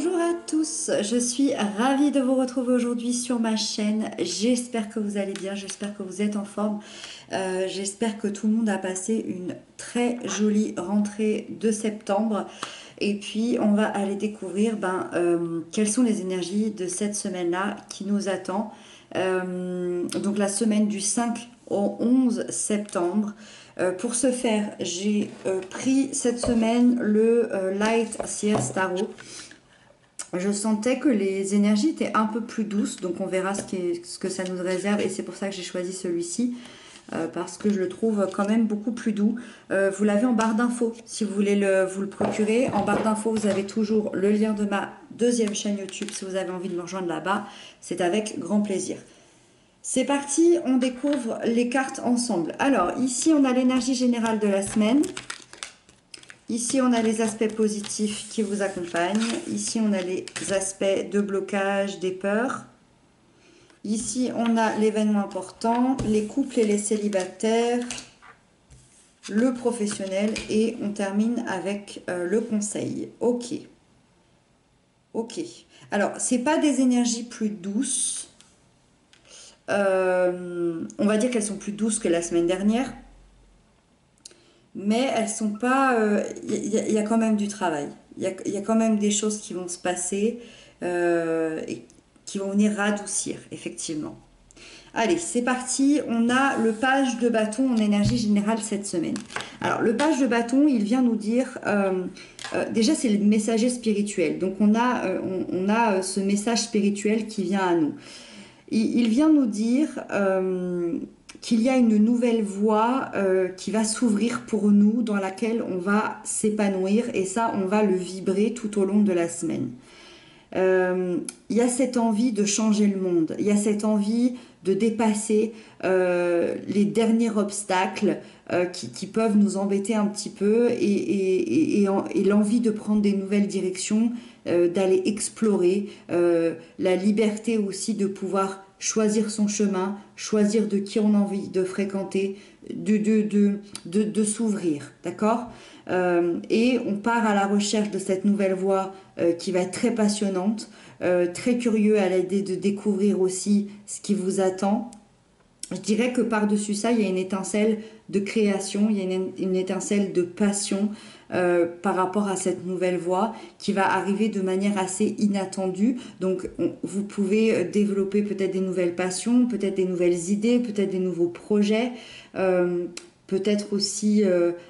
Bonjour à tous, je suis ravie de vous retrouver aujourd'hui sur ma chaîne. J'espère que vous allez bien, j'espère que vous êtes en forme. J'espère que tout le monde a passé une très jolie rentrée de septembre. Et puis on va aller découvrir quelles sont les énergies de cette semaine-là qui nous attend. Donc la semaine du 5 au 11 septembre. Pour ce faire, j'ai pris cette semaine le Light Seer Tarot. Je sentais que les énergies étaient un peu plus douces, donc on verra ce que ça nous réserve, et c'est pour ça que j'ai choisi celui-ci, parce que je le trouve quand même beaucoup plus doux. Vous l'avez en barre d'infos, si vous voulez vous le procurer. En barre d'infos, vous avez toujours le lien de ma deuxième chaîne YouTube, si vous avez envie de me rejoindre là-bas, c'est avec grand plaisir. C'est parti, on découvre les cartes ensemble. Alors, ici, on a l'énergie générale de la semaine. Ici, on a les aspects positifs qui vous accompagnent. Ici, on a les aspects de blocage, des peurs. Ici, on a l'événement important, les couples et les célibataires, le professionnel et on termine avec le conseil. Ok. Ok. Alors, c'est pas des énergies plus douces. On va dire qu'elles sont plus douces que la semaine dernière. Mais elles sont pas. Y a quand même du travail. Il y a quand même des choses qui vont se passer et qui vont venir radoucir, effectivement. Allez, c'est parti. On a le page de bâton en énergie générale cette semaine. Alors, le page de bâton, il vient nous dire. Déjà, c'est le messager spirituel. Donc, on a ce message spirituel qui vient à nous. Il vient nous dire. Qu'il y a une nouvelle voie qui va s'ouvrir pour nous, dans laquelle on va s'épanouir, et ça, on va le vibrer tout au long de la semaine. Il y a cette envie de changer le monde, il y a cette envie de dépasser les derniers obstacles qui peuvent nous embêter un petit peu, et l'envie de prendre des nouvelles directions, d'aller explorer, la liberté aussi de pouvoir choisir son chemin, choisir de qui on a envie de fréquenter, de s'ouvrir, d'accord ? Et on part à la recherche de cette nouvelle voie qui va être très passionnante, très curieux à l'idée de découvrir aussi ce qui vous attend. Je dirais que par-dessus ça, il y a une étincelle de création, il y a une étincelle de passion par rapport à cette nouvelle voie qui va arriver de manière assez inattendue. Donc, vous pouvez développer peut-être des nouvelles passions, peut-être des nouvelles idées, peut-être des nouveaux projets, peut-être aussi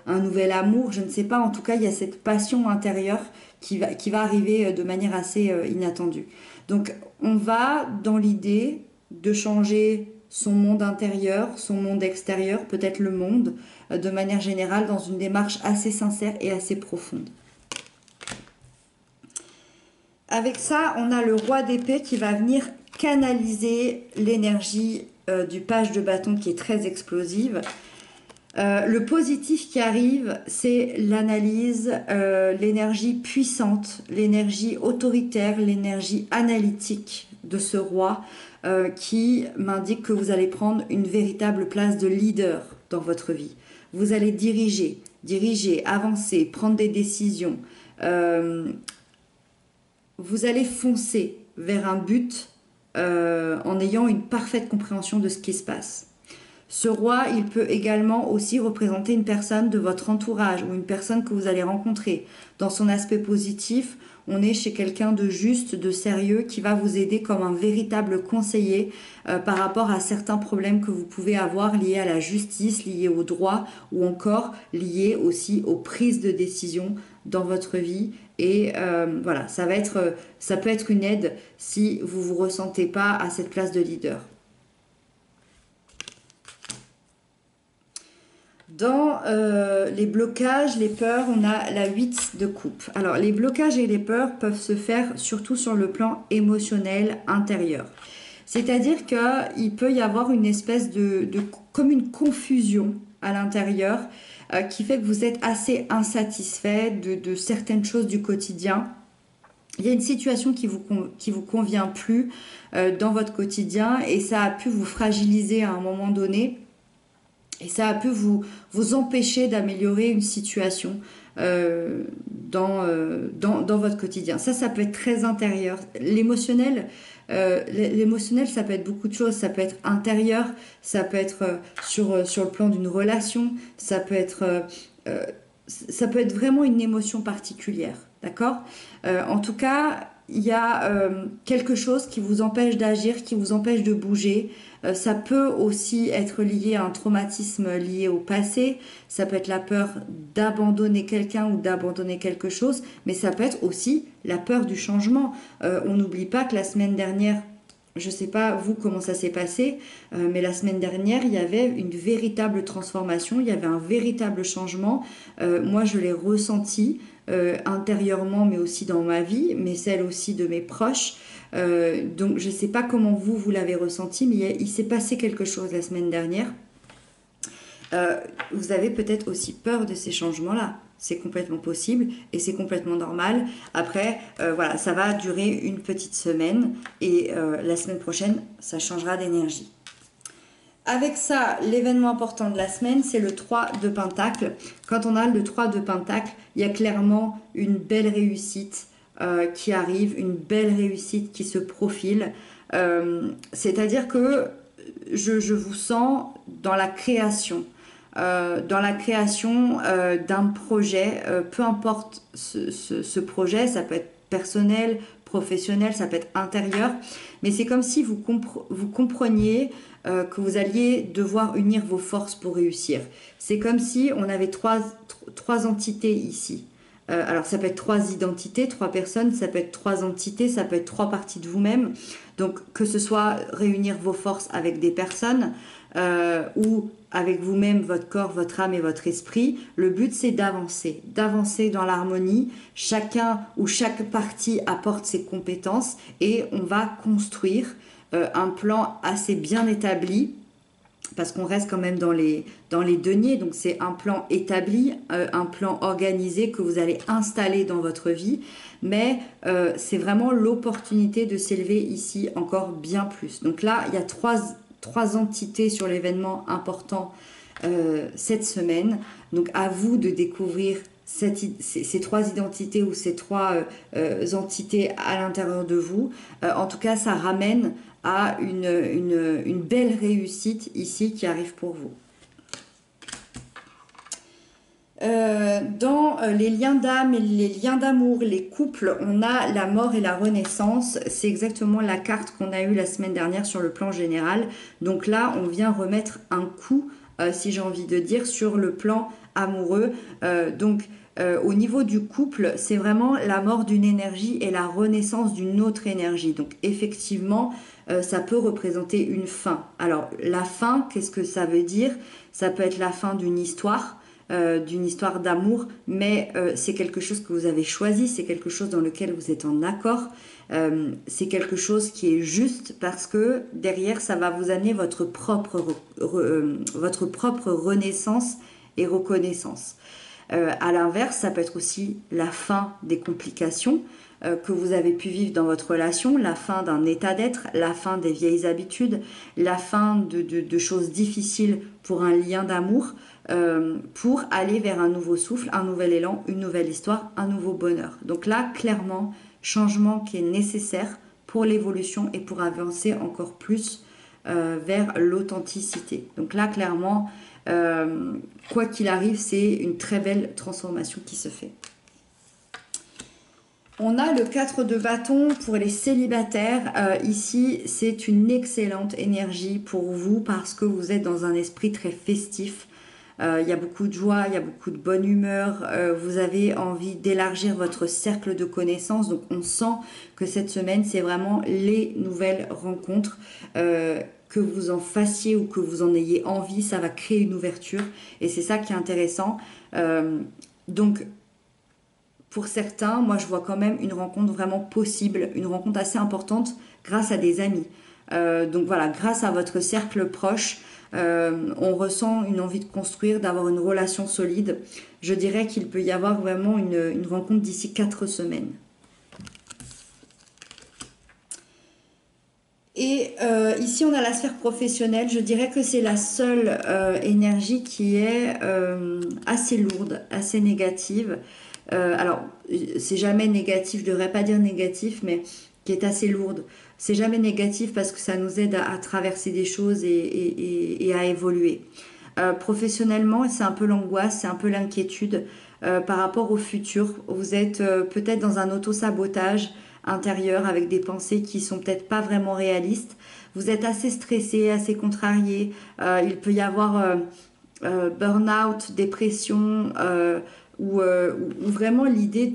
un nouvel amour, je ne sais pas. En tout cas, il y a cette passion intérieure qui va arriver de manière assez inattendue. Donc, on va dans l'idée de changer son monde intérieur, son monde extérieur, peut-être le monde, de manière générale, dans une démarche assez sincère et assez profonde. Avec ça, on a le roi d'épée qui va venir canaliser l'énergie du page de bâton qui est très explosive. Le positif qui arrive, c'est l'analyse, l'énergie puissante, l'énergie autoritaire, l'énergie analytique de ce roi qui m'indique que vous allez prendre une véritable place de leader dans votre vie. Vous allez diriger, avancer, prendre des décisions. Vous allez foncer vers un but en ayant une parfaite compréhension de ce qui se passe. Ce roi, il peut également aussi représenter une personne de votre entourage ou une personne que vous allez rencontrer. Dans son aspect positif, on est chez quelqu'un de juste, de sérieux, qui va vous aider comme un véritable conseiller par rapport à certains problèmes que vous pouvez avoir liés à la justice, liés au droit ou encore liés aussi aux prises de décision dans votre vie. Et voilà, ça peut être une aide si vous ne vous ressentez pas à cette place de leader. Dans les blocages, les peurs, on a la 8 de coupe. Alors, les blocages et les peurs peuvent se faire surtout sur le plan émotionnel intérieur. C'est-à-dire qu'il peut y avoir une espèce comme une confusion à l'intérieur qui fait que vous êtes assez insatisfait de certaines choses du quotidien. Il y a une situation qui vous convient plus dans votre quotidien et ça a pu vous fragiliser à un moment donné. Et ça a pu vous empêcher d'améliorer une situation dans votre quotidien. Ça peut être très intérieur. L'émotionnel, ça peut être beaucoup de choses. Ça peut être intérieur, ça peut être sur le plan d'une relation, ça peut être vraiment une émotion particulière, d'accord? En tout cas, il y a quelque chose qui vous empêche d'agir, qui vous empêche de bouger. Ça peut aussi être lié à un traumatisme lié au passé. Ça peut être la peur d'abandonner quelqu'un ou d'abandonner quelque chose, mais ça peut être aussi la peur du changement. On n'oublie pas que la semaine dernière, je ne sais pas vous comment ça s'est passé, mais la semaine dernière, il y avait une véritable transformation, il y avait un véritable changement. Moi, je l'ai ressenti intérieurement, mais aussi dans ma vie, mais celle aussi de mes proches. Donc, je ne sais pas comment vous l'avez ressenti, mais il s'est passé quelque chose la semaine dernière. Vous avez peut-être aussi peur de ces changements-là. C'est complètement possible et c'est complètement normal. Après, voilà, ça va durer une petite semaine et la semaine prochaine, ça changera d'énergie. Avec ça, l'événement important de la semaine, c'est le 3 de Pentacle. Quand on a le 3 de Pentacle, il y a clairement une belle réussite qui arrive, une belle réussite qui se profile. C'est-à-dire que je vous sens dans la création. D'un projet, peu importe ce projet, ça peut être personnel, professionnel, ça peut être intérieur, mais c'est comme si vous compreniez que vous alliez devoir unir vos forces pour réussir. C'est comme si on avait trois entités ici. Alors ça peut être 3 identités, 3 personnes, ça peut être 3 entités, ça peut être 3 parties de vous-même. Donc que ce soit réunir vos forces avec des personnes ou avec vous-même, votre corps, votre âme et votre esprit, le but c'est d'avancer dans l'harmonie. Chacun ou chaque partie apporte ses compétences et on va construire un plan assez bien établi, parce qu'on reste quand même dans les deniers, donc c'est un plan établi, un plan organisé que vous allez installer dans votre vie, mais c'est vraiment l'opportunité de s'élever ici encore bien plus. Donc là, il y a trois entités sur l'événement important cette semaine, donc à vous de découvrir ces 3 identités ou ces 3 entités à l'intérieur de vous. En tout cas, ça ramène à une belle réussite ici qui arrive pour vous. Dans les liens d'âme et les liens d'amour, les couples, on a la mort et la renaissance. C'est exactement la carte qu'on a eue la semaine dernière sur le plan général. Donc là, on vient remettre un coup, si j'ai envie de dire, sur le plan amoureux. Au niveau du couple, c'est vraiment la mort d'une énergie et la renaissance d'une autre énergie. Donc effectivement, ça peut représenter une fin. Alors la fin, qu'est-ce que ça veut dire? Ça peut être la fin d'une histoire d'amour, mais c'est quelque chose que vous avez choisi, c'est quelque chose dans lequel vous êtes en accord, c'est quelque chose qui est juste parce que derrière, ça va vous amener votre propre renaissance et reconnaissance. À l'inverse, ça peut être aussi la fin des complications que vous avez pu vivre dans votre relation, la fin d'un état d'être, la fin des vieilles habitudes, la fin de choses difficiles pour un lien d'amour, pour aller vers un nouveau souffle, un nouvel élan, une nouvelle histoire, un nouveau bonheur. Donc là, clairement, changement qui est nécessaire pour l'évolution et pour avancer encore plus vers l'authenticité. Donc là, clairement, quoi qu'il arrive, c'est une très belle transformation qui se fait. On a le 4 de bâton pour les célibataires. Ici, c'est une excellente énergie pour vous parce que vous êtes dans un esprit très festif. Il y a beaucoup de joie, il y a beaucoup de bonne humeur. Vous avez envie d'élargir votre cercle de connaissances. Donc, on sent que cette semaine, c'est vraiment les nouvelles rencontres. Que vous en fassiez ou que vous en ayez envie, ça va créer une ouverture. Et c'est ça qui est intéressant. Donc, pour certains, moi je vois quand même une rencontre vraiment possible, une rencontre assez importante grâce à des amis. Donc voilà, grâce à votre cercle proche, on ressent une envie de construire, d'avoir une relation solide. Je dirais qu'il peut y avoir vraiment une rencontre d'ici 4 semaines. Et ici, on a la sphère professionnelle. Je dirais que c'est la seule énergie qui est assez lourde, assez négative. Alors, c'est jamais négatif, je devrais pas dire négatif, mais qui est assez lourde. C'est jamais négatif parce que ça nous aide à traverser des choses et à évoluer. Professionnellement, c'est un peu l'angoisse, c'est un peu l'inquiétude par rapport au futur. Vous êtes peut-être dans un auto-sabotage intérieur avec des pensées qui sont peut-être pas vraiment réalistes. Vous êtes assez stressé, assez contrarié. Il peut y avoir burn-out, dépression, ou vraiment l'idée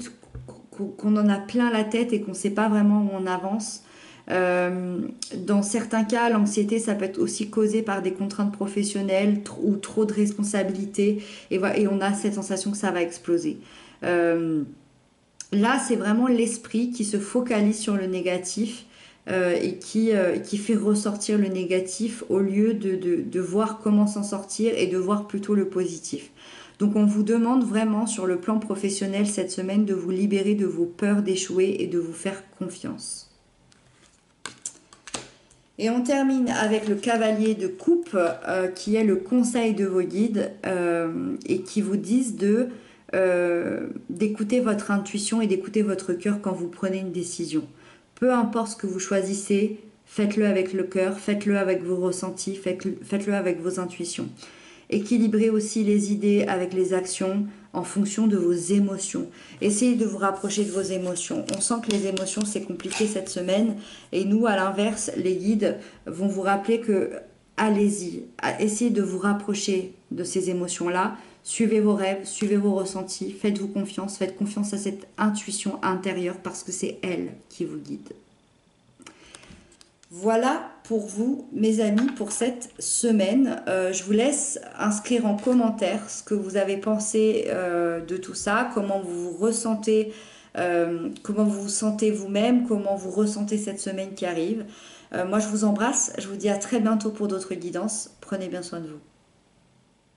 qu'on en a plein la tête et qu'on ne sait pas vraiment où on avance. Dans certains cas, l'anxiété, ça peut être aussi causé par des contraintes professionnelles ou trop de responsabilités. Et on a cette sensation que ça va exploser. Euh, Là, c'est vraiment l'esprit qui se focalise sur le négatif qui fait ressortir le négatif au lieu de voir comment s'en sortir et de voir plutôt le positif. Donc on vous demande vraiment sur le plan professionnel cette semaine de vous libérer de vos peurs d'échouer et de vous faire confiance. Et on termine avec le cavalier de coupe qui est le conseil de vos guides et qui vous disent d'écouter votre intuition et d'écouter votre cœur quand vous prenez une décision. Peu importe ce que vous choisissez, faites-le avec le cœur, faites-le avec vos ressentis, faites-le avec vos intuitions. Équilibrez aussi les idées avec les actions en fonction de vos émotions. Essayez de vous rapprocher de vos émotions. On sent que les émotions, c'est compliqué cette semaine. Et nous, à l'inverse, les guides vont vous rappeler que allez-y, essayez de vous rapprocher de ces émotions-là. Suivez vos rêves, suivez vos ressentis, faites-vous confiance, faites confiance à cette intuition intérieure parce que c'est elle qui vous guide. Voilà pour vous, mes amis, pour cette semaine. Je vous laisse inscrire en commentaire ce que vous avez pensé de tout ça, comment vous vous ressentez, comment vous vous sentez vous-même, comment vous ressentez cette semaine qui arrive. Moi, je vous embrasse. Je vous dis à très bientôt pour d'autres guidances. Prenez bien soin de vous.